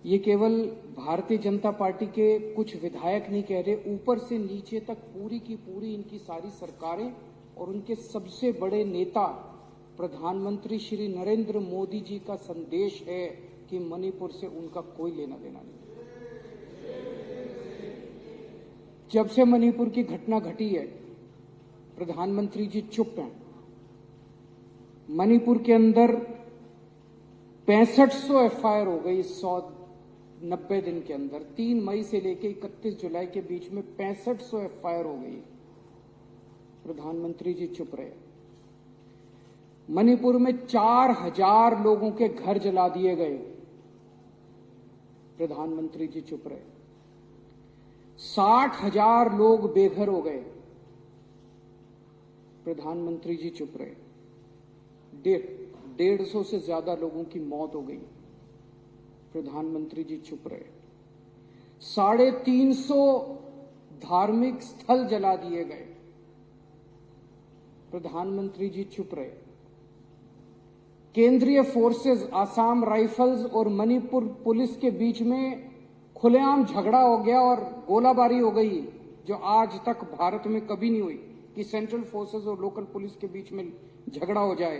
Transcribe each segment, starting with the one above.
ये केवल भारतीय जनता पार्टी के कुछ विधायक नहीं कह रहे, ऊपर से नीचे तक पूरी की पूरी इनकी सारी सरकारें और उनके सबसे बड़े नेता प्रधानमंत्री श्री नरेंद्र मोदी जी का संदेश है कि मणिपुर से उनका कोई लेना देना नहीं। जब से मणिपुर की घटना घटी है, प्रधानमंत्री जी चुप हैं। मणिपुर के अंदर 6500 एफआईआर हो गई 190 दिन के अंदर। 3 मई से लेकर 31 जुलाई के बीच में 6500 एफआईआर हो गई। प्रधानमंत्री जी चुप रहे। मणिपुर में 4000 लोगों के घर जला दिए गए। प्रधानमंत्री जी चुप रहे। 60,000 लोग बेघर हो गए। प्रधानमंत्री जी चुप रहे। 150 से ज्यादा लोगों की मौत हो गई। प्रधानमंत्री जी चुप रहे। 350 धार्मिक स्थल जला दिए गए। प्रधानमंत्री जी चुप रहे। केंद्रीय फोर्सेस, आसाम राइफल्स और मणिपुर पुलिस के बीच में खुलेआम झगड़ा हो गया और गोलाबारी हो गई, जो आज तक भारत में कभी नहीं हुई कि सेंट्रल फोर्सेस और लोकल पुलिस के बीच में झगड़ा हो जाए।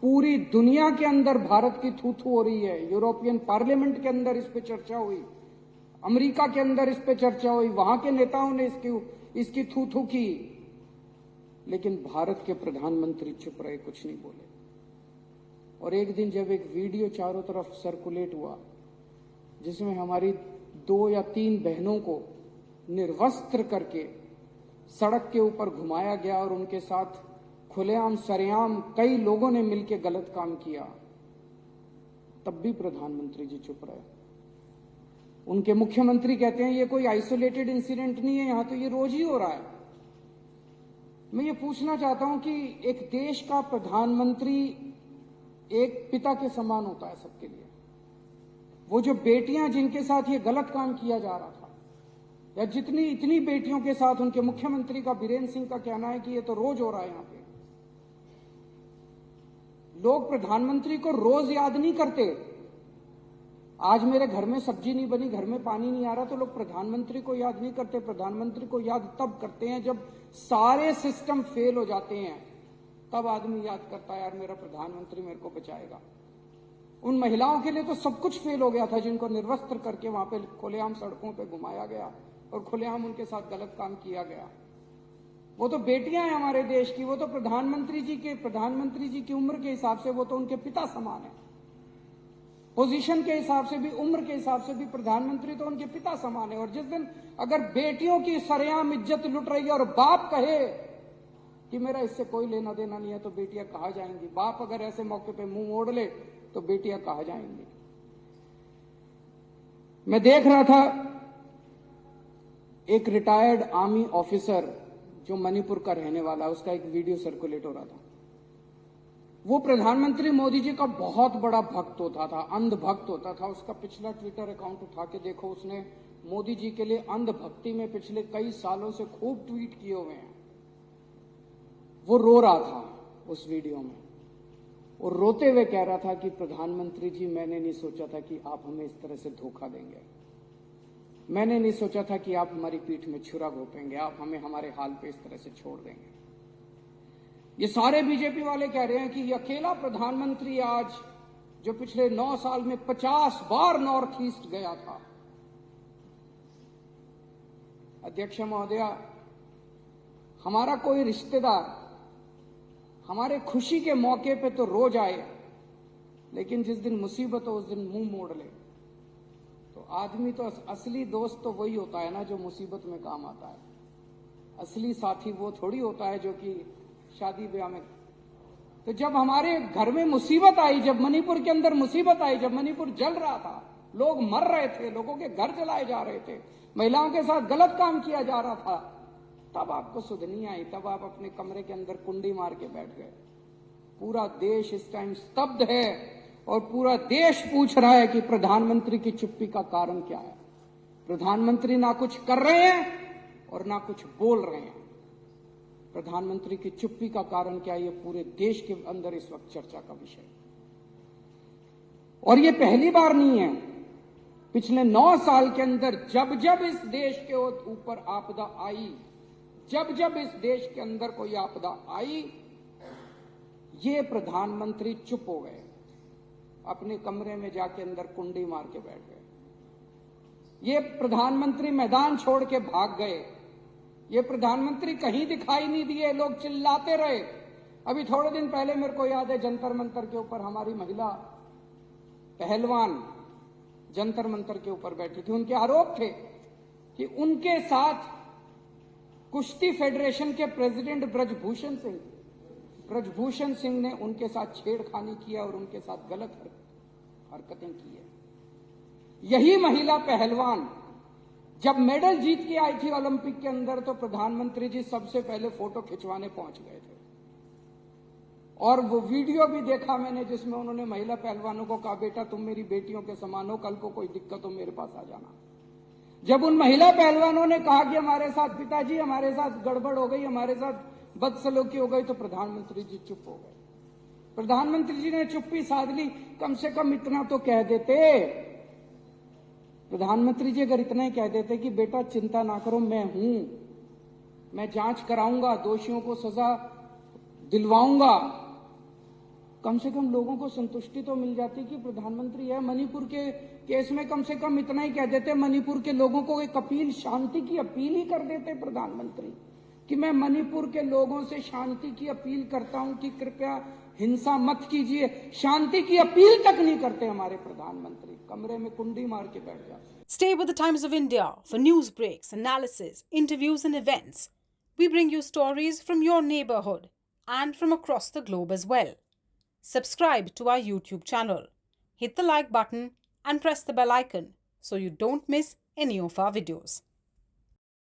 पूरी दुनिया के अंदर भारत की थू थू हो रही है। यूरोपियन पार्लियामेंट के अंदर इस पे चर्चा हुई, अमेरिका के अंदर इस पे चर्चा हुई, वहां के नेताओं ने इसकी थू थू की, लेकिन भारत के प्रधानमंत्री चुप रहे, कुछ नहीं बोले। और एक दिन जब एक वीडियो चारों तरफ सर्कुलेट हुआ जिसमें हमारी 2 या 3 बहनों को निर्वस्त्र करके सड़क के ऊपर घुमाया गया और उनके साथ खुलेआम सरेआम कई लोगों ने मिलकर गलत काम किया, तब भी प्रधानमंत्री जी चुप रहे। उनके मुख्यमंत्री कहते हैं ये कोई आइसोलेटेड इंसिडेंट नहीं है, यहां तो ये रोज ही हो रहा है। मैं ये पूछना चाहता हूं कि एक देश का प्रधानमंत्री एक पिता के समान होता है सबके लिए। वो जो बेटियां जिनके साथ ये गलत काम किया जा रहा था, या इतनी बेटियों के साथ उनके मुख्यमंत्री का बीरेंद्र सिंह का कहना है कि ये तो रोज हो रहा है। यहां पे लोग प्रधानमंत्री को रोज याद नहीं करते। आज मेरे घर में सब्जी नहीं बनी, घर में पानी नहीं आ रहा, तो लोग प्रधानमंत्री को याद नहीं करते। प्रधानमंत्री को याद तब करते हैं जब सारे सिस्टम फेल हो जाते हैं, तब आदमी याद करता है यार मेरा प्रधानमंत्री मेरे को बचाएगा। उन महिलाओं के लिए तो सब कुछ फेल हो गया था जिनको निर्वस्त्र करके वहां पे खुलेआम सड़कों पे घुमाया गया और खुलेआम उनके साथ गलत काम किया गया। वो तो बेटियां हैं हमारे देश की, वो तो प्रधानमंत्री जी की उम्र के हिसाब से वो तो उनके पिता समान है। पोजीशन के हिसाब से भी, उम्र के हिसाब से भी प्रधानमंत्री तो उनके पिता समान है। और जिस दिन अगर बेटियों की सरेआम इज्जत लुट रही है और बाप कहे कि मेरा इससे कोई लेना देना नहीं है, तो बेटियां कहां जाएंगी? बाप अगर ऐसे मौके पे मुंह मोड़ ले तो बेटियां कहां जाएंगी? मैं देख रहा था एक रिटायर्ड आर्मी ऑफिसर जो मणिपुर का रहने वाला, उसका एक वीडियो सर्कुलेट हो रहा था। वो प्रधानमंत्री मोदी जी का बहुत बड़ा भक्त होता था, अंध भक्त होता था। उसका पिछला ट्विटर अकाउंट उठा के देखो, उसने मोदी जी के लिए अंध भक्ति में पिछले कई सालों से खूब ट्वीट किए हुए हैं। वो रो रहा था उस वीडियो में, और रोते हुए कह रहा था कि प्रधानमंत्री जी, मैंने नहीं सोचा था कि आप हमें इस तरह से धोखा देंगे। मैंने नहीं सोचा था कि आप हमारी पीठ में छुरा घोंपेंगे, आप हमें हमारे हाल पे इस तरह से छोड़ देंगे। ये सारे बीजेपी वाले कह रहे हैं कि ये अकेला प्रधानमंत्री आज जो पिछले 9 साल में 50 बार नॉर्थ ईस्ट गया था। अध्यक्ष महोदया, हमारा कोई रिश्तेदार हमारे खुशी के मौके पे तो रोज आए, लेकिन जिस दिन मुसीबत हो उस दिन मुंह मोड़ ले। तो आदमी तो असली दोस्त तो वही होता है ना जो मुसीबत में काम आता है। असली साथी वो थोड़ी होता है जो कि शादी ब्याह में। तो जब हमारे घर में मुसीबत आई, जब मणिपुर के अंदर मुसीबत आई, जब मणिपुर जल रहा था, लोग मर रहे थे, लोगों के घर जलाए जा रहे थे, महिलाओं के साथ गलत काम किया जा रहा था, तब आपको सुध नहीं आई। तब आप अपने कमरे के अंदर कुंडी मार के बैठ गए। पूरा देश इस टाइम स्तब्ध है और पूरा देश पूछ रहा है कि प्रधानमंत्री की चुप्पी का कारण क्या है। प्रधानमंत्री ना कुछ कर रहे हैं और ना कुछ बोल रहे हैं। प्रधानमंत्री की चुप्पी का कारण क्या है, ये पूरे देश के अंदर इस वक्त चर्चा का विषय। और ये पहली बार नहीं है पिछले 9 साल के अंदर जब जब इस देश के ऊपर आपदा आई, जब जब इस देश के अंदर कोई आपदा आई, ये प्रधानमंत्री चुप हो गए, अपने कमरे में जाके अंदर कुंडी मार के बैठ गए। ये प्रधानमंत्री मैदान छोड़ के भाग गए। ये प्रधानमंत्री कहीं दिखाई नहीं दिए, लोग चिल्लाते रहे। अभी थोड़े दिन पहले मेरे को याद है, जंतर मंतर के ऊपर हमारी महिला पहलवान जंतर मंतर के ऊपर बैठी थी। उनके आरोप थे कि उनके साथ कुश्ती फेडरेशन के प्रेसिडेंट ब्रजभूषण सिंह ने उनके साथ छेड़खानी किया और उनके साथ गलत हरकतें की है। यही महिला पहलवान जब मेडल जीत के आई थी ओलंपिक के अंदर, तो प्रधानमंत्री जी सबसे पहले फोटो खिंचवाने पहुंच गए थे। और वो वीडियो भी देखा मैंने जिसमें उन्होंने महिला पहलवानों को कहा, बेटा तुम मेरी बेटियों के समान हो, कल को कोई दिक्कत हो मेरे पास आ जाना। जब उन महिला पहलवानों ने कहा कि हमारे साथ पिताजी, हमारे साथ गड़बड़ हो गई, हमारे साथ बदसलूकी हो गई, तो प्रधानमंत्री जी चुप हो गए। प्रधानमंत्री जी ने चुप्पी साध ली। कम से कम इतना तो कह देते, प्रधानमंत्री जी अगर इतना ही कह देते कि बेटा चिंता ना करो, मैं हूं, मैं जांच कराऊंगा, दोषियों को सजा दिलवाऊंगा, कम से कम लोगों को संतुष्टि तो मिल जाती कि प्रधानमंत्री है। मणिपुर के केस में कम से कम इतना ही कह देते, मणिपुर के लोगों को एक अपील, शांति की अपील ही कर देते प्रधानमंत्री, कि मैं मणिपुर के लोगों से शांति की अपील करता हूं कि कृपया हिंसा मत कीजिए। शांति की अपील तक नहीं करते हमारे प्रधानमंत्री, कमरे में कुंडी मार के बैठ जाते। Stay with the Times of India for news breaks, analysis, interviews and events. We bring you stories from your neighborhood and from across the globe as well. Subscribe to our YouTube channel. Hit the like button and press the bell icon so you don't miss any of our videos.